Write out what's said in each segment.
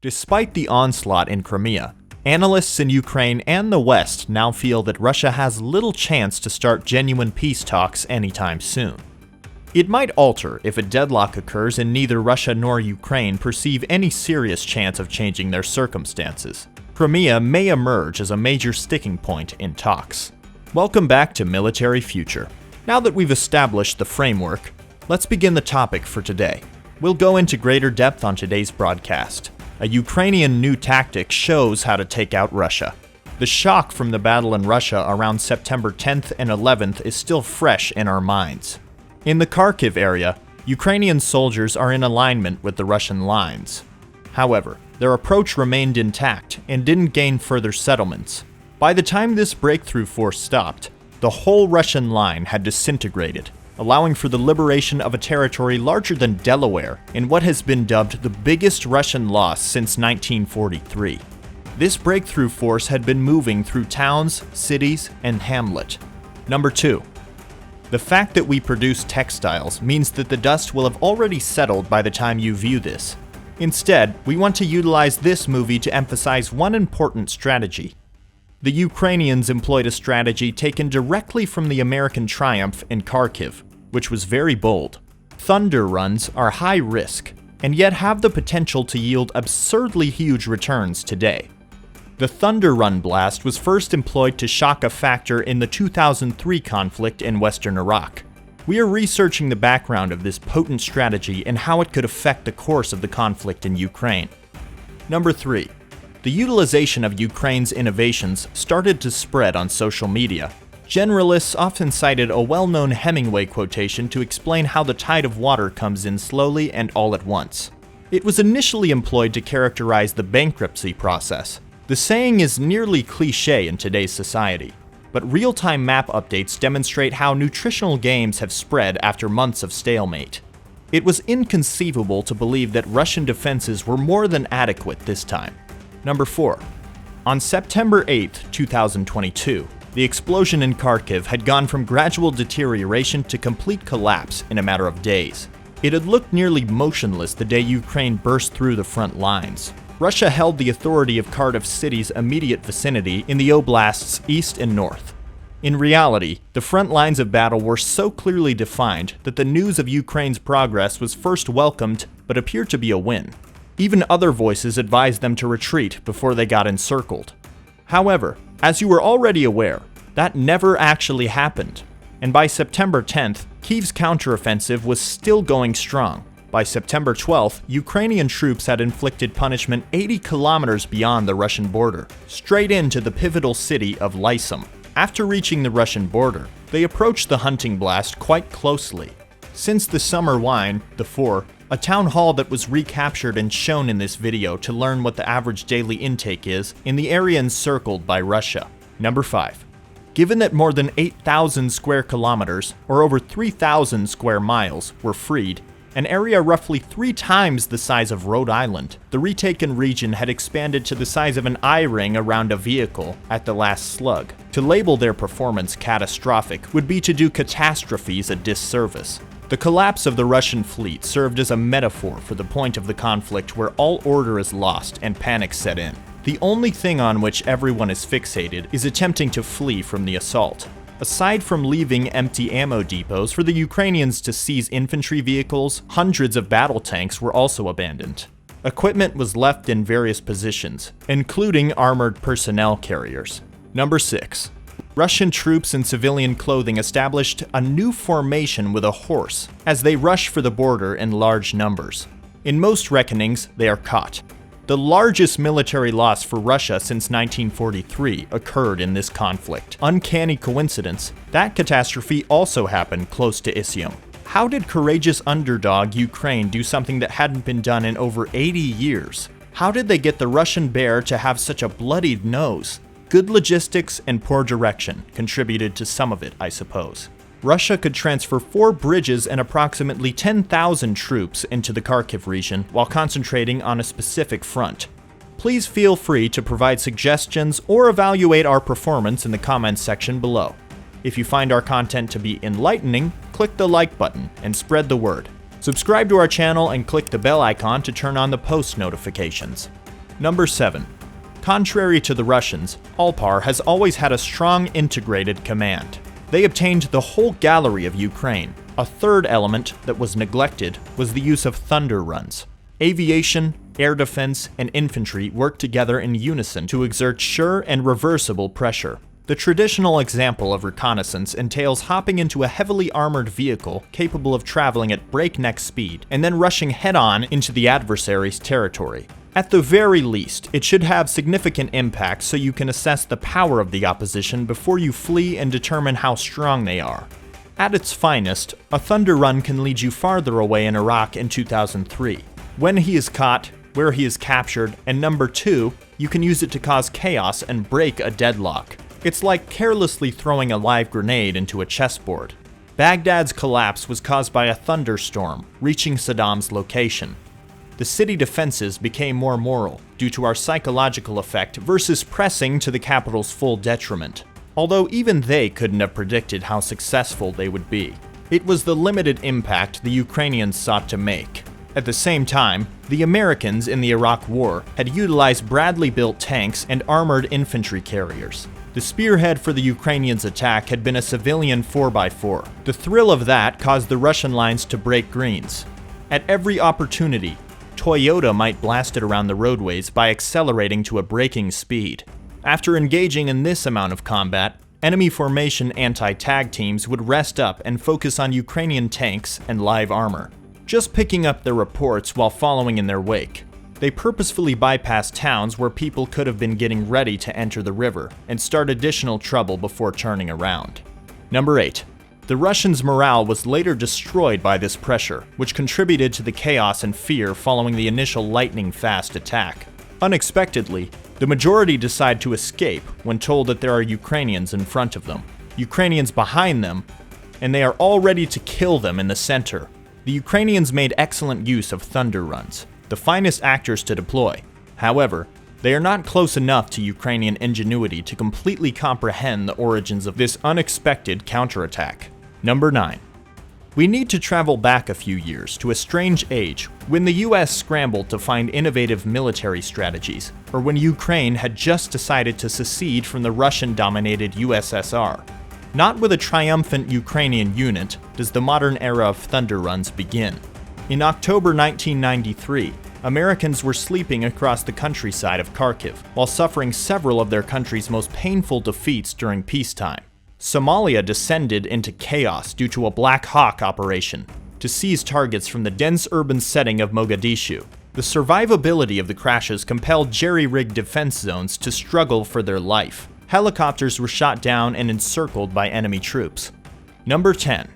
Despite the onslaught in Crimea, analysts in Ukraine and the West now feel that Russia has little chance to start genuine peace talks anytime soon. It might alter if a deadlock occurs and neither Russia nor Ukraine perceive any serious chance of changing their circumstances. Crimea may emerge as a major sticking point in talks. Welcome back to Military Future. Now that we've established the framework, let's begin the topic for today. We'll go into greater depth on today's broadcast. A Ukrainian new tactic shows how to take out Russia. The shock from the battle in Russia around September 10th and 11th is still fresh in our minds. In the Kyiv area, Ukrainian soldiers are in alignment with the Russian lines. However, their approach remained intact and didn't gain further settlements. By the time this breakthrough force stopped, the whole Russian line had disintegrated, allowing for the liberation of a territory larger than Delaware in what has been dubbed the biggest Russian loss since 1943. This breakthrough force had been moving through towns, cities, and hamlet. Number 2. The fact that we produce textiles means that the dust will have already settled by the time you view this. Instead, we want to utilize this movie to emphasize one important strategy. The Ukrainians employed a strategy taken directly from the American triumph in Kyiv, which was very bold. Thunder runs are high risk, and yet have the potential to yield absurdly huge returns today. The Thunder Run blast was first employed to shock a factor in the 2003 conflict in western Iraq. We are researching the background of this potent strategy and how it could affect the course of the conflict in Ukraine. Number 3. The utilization of Ukraine's innovations started to spread on social media. Generalists often cited a well-known Hemingway quotation to explain how the tide of water comes in slowly and all at once. It was initially employed to characterize the bankruptcy process. The saying is nearly cliché in today's society, but real-time map updates demonstrate how nutritional games have spread after months of stalemate. It was inconceivable to believe that Russian defenses were more than adequate this time. Number 4. On September 8, 2022, the explosion in Kyiv had gone from gradual deterioration to complete collapse in a matter of days. It had looked nearly motionless the day Ukraine burst through the front lines. Russia held the authority of Kyiv city's immediate vicinity in the oblasts east and north. In reality, the front lines of battle were so clearly defined that the news of Ukraine's progress was first welcomed but appeared to be a win. Even other voices advised them to retreat before they got encircled. However, as you were already aware, that never actually happened, and by September 10th, Kyiv's counteroffensive was still going strong. By September 12th, Ukrainian troops had inflicted punishment 80 kilometers beyond the Russian border, straight into the pivotal city of Lysom. After reaching the Russian border, they approached the hunting blast quite closely. Since the summer wine, the 4, a town hall that was recaptured and shown in this video to learn what the average daily intake is in the area encircled by Russia. Number 5. Given that more than 8,000 square kilometers, or over 3,000 square miles, were freed, an area roughly 3 times the size of Rhode Island, the retaken region had expanded to the size of an eye ring around a vehicle at the last slug. To label their performance catastrophic would be to do catastrophes a disservice. The collapse of the Russian fleet served as a metaphor for the point of the conflict where all order is lost and panic set in. The only thing on which everyone is fixated is attempting to flee from the assault. Aside from leaving empty ammo depots for the Ukrainians to seize infantry vehicles, hundreds of battle tanks were also abandoned. Equipment was left in various positions, including armored personnel carriers. Number 6. Russian troops in civilian clothing established a new formation with a horse as they rush for the border in large numbers. In most reckonings, they are caught. The largest military loss for Russia since 1943 occurred in this conflict. Uncanny coincidence, that catastrophe also happened close to Izium. How did courageous underdog Ukraine do something that hadn't been done in over 80 years? How did they get the Russian bear to have such a bloodied nose? Good logistics and poor direction contributed to some of it, I suppose. Russia could transfer 4 bridges and approximately 10,000 troops into the Kyiv region while concentrating on a specific front. Please feel free to provide suggestions or evaluate our performance in the comments section below. If you find our content to be enlightening, click the like button and spread the word. Subscribe to our channel and click the bell icon to turn on the post notifications. Number 7. Contrary to the Russians, Alpar has always had a strong integrated command. They obtained the whole gallery of Ukraine. A third element that was neglected was the use of thunder runs. Aviation, air defense, and infantry worked together in unison to exert sure and reversible pressure. The traditional example of reconnaissance entails hopping into a heavily armored vehicle capable of traveling at breakneck speed and then rushing head-on into the adversary's territory. At the very least, it should have significant impact so you can assess the power of the opposition before you flee and determine how strong they are. At its finest, a thunder run can lead you farther away in Iraq in 2003. When he is caught, where he is captured, and number 2, you can use it to cause chaos and break a deadlock. It's like carelessly throwing a live grenade into a chessboard. Baghdad's collapse was caused by a thunderstorm reaching Saddam's location. The city defenses became more moral due to our psychological effect versus pressing to the capital's full detriment, although even they couldn't have predicted how successful they would be. It was the limited impact the Ukrainians sought to make. At the same time, the Americans in the Iraq War had utilized Bradley-built tanks and armored infantry carriers. The spearhead for the Ukrainians' attack had been a civilian 4x4. The thrill of that caused the Russian lines to break greens. At every opportunity, Toyota might blast it around the roadways by accelerating to a breaking speed. After engaging in this amount of combat, enemy formation anti-tag teams would rest up and focus on Ukrainian tanks and live armor, just picking up their reports while following in their wake. They purposefully bypassed towns where people could have been getting ready to enter the river and start additional trouble before turning around. Number 8. The Russians' morale was later destroyed by this pressure, which contributed to the chaos and fear following the initial lightning-fast attack. Unexpectedly, the majority decide to escape when told that there are Ukrainians in front of them, Ukrainians behind them, and they are all ready to kill them in the center. The Ukrainians made excellent use of thunder runs, the finest actors to deploy. However, they are not close enough to Ukrainian ingenuity to completely comprehend the origins of this unexpected counterattack. Number 9. We need to travel back a few years to a strange age when the US scrambled to find innovative military strategies, or when Ukraine had just decided to secede from the Russian-dominated USSR. Not with a triumphant Ukrainian unit does the modern era of thunder runs begin. In October 1993, Americans were sleeping across the countryside of Kharkiv while suffering several of their country's most painful defeats during peacetime. Somalia descended into chaos due to a Black Hawk operation to seize targets from the dense urban setting of Mogadishu. The survivability of the crashes compelled jerry-rigged defense zones to struggle for their life. Helicopters were shot down and encircled by enemy troops. Number 10.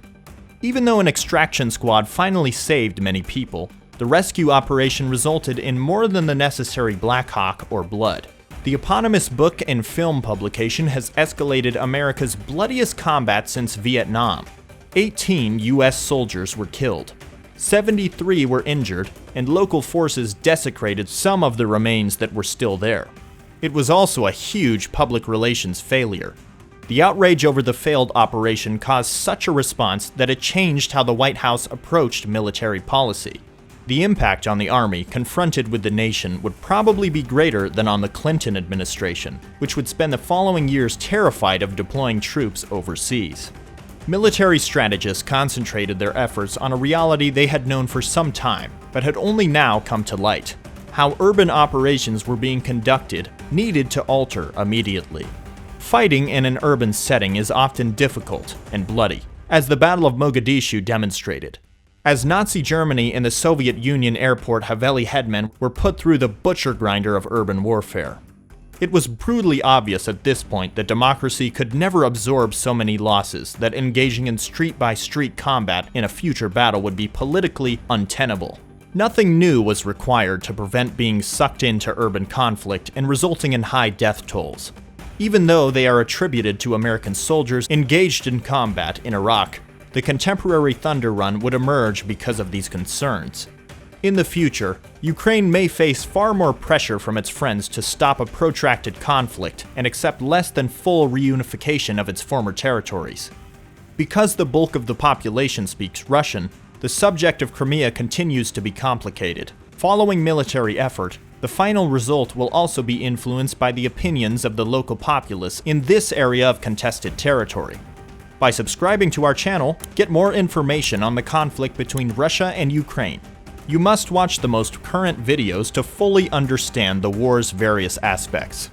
Even though an extraction squad finally saved many people, the rescue operation resulted in more than the necessary Black Hawk or blood. The eponymous book and film publication has escalated America's bloodiest combat since Vietnam. 18 US soldiers were killed, 73 were injured, and local forces desecrated some of the remains that were still there. It was also a huge public relations failure. The outrage over the failed operation caused such a response that it changed how the White House approached military policy. The impact on the Army confronted with the nation would probably be greater than on the Clinton administration, which would spend the following years terrified of deploying troops overseas. Military strategists concentrated their efforts on a reality they had known for some time, but had only now come to light. How urban operations were being conducted needed to alter immediately. Fighting in an urban setting is often difficult and bloody, as the Battle of Mogadishu demonstrated. As Nazi Germany and the Soviet Union airport Haveli headmen were put through the butcher grinder of urban warfare. It was brutally obvious at this point that democracy could never absorb so many losses that engaging in street-by-street combat in a future battle would be politically untenable. Nothing new was required to prevent being sucked into urban conflict and resulting in high death tolls. Even though they are attributed to American soldiers engaged in combat in Iraq, the contemporary Thunder Run would emerge because of these concerns. In the future, Ukraine may face far more pressure from its friends to stop a protracted conflict and accept less than full reunification of its former territories. Because the bulk of the population speaks Russian, the subject of Crimea continues to be complicated. Following military effort, The final result will also be influenced by the opinions of the local populace in this area of contested territory. By subscribing to our channel, get more information on the conflict between Russia and Ukraine. You must watch the most current videos to fully understand the war's various aspects.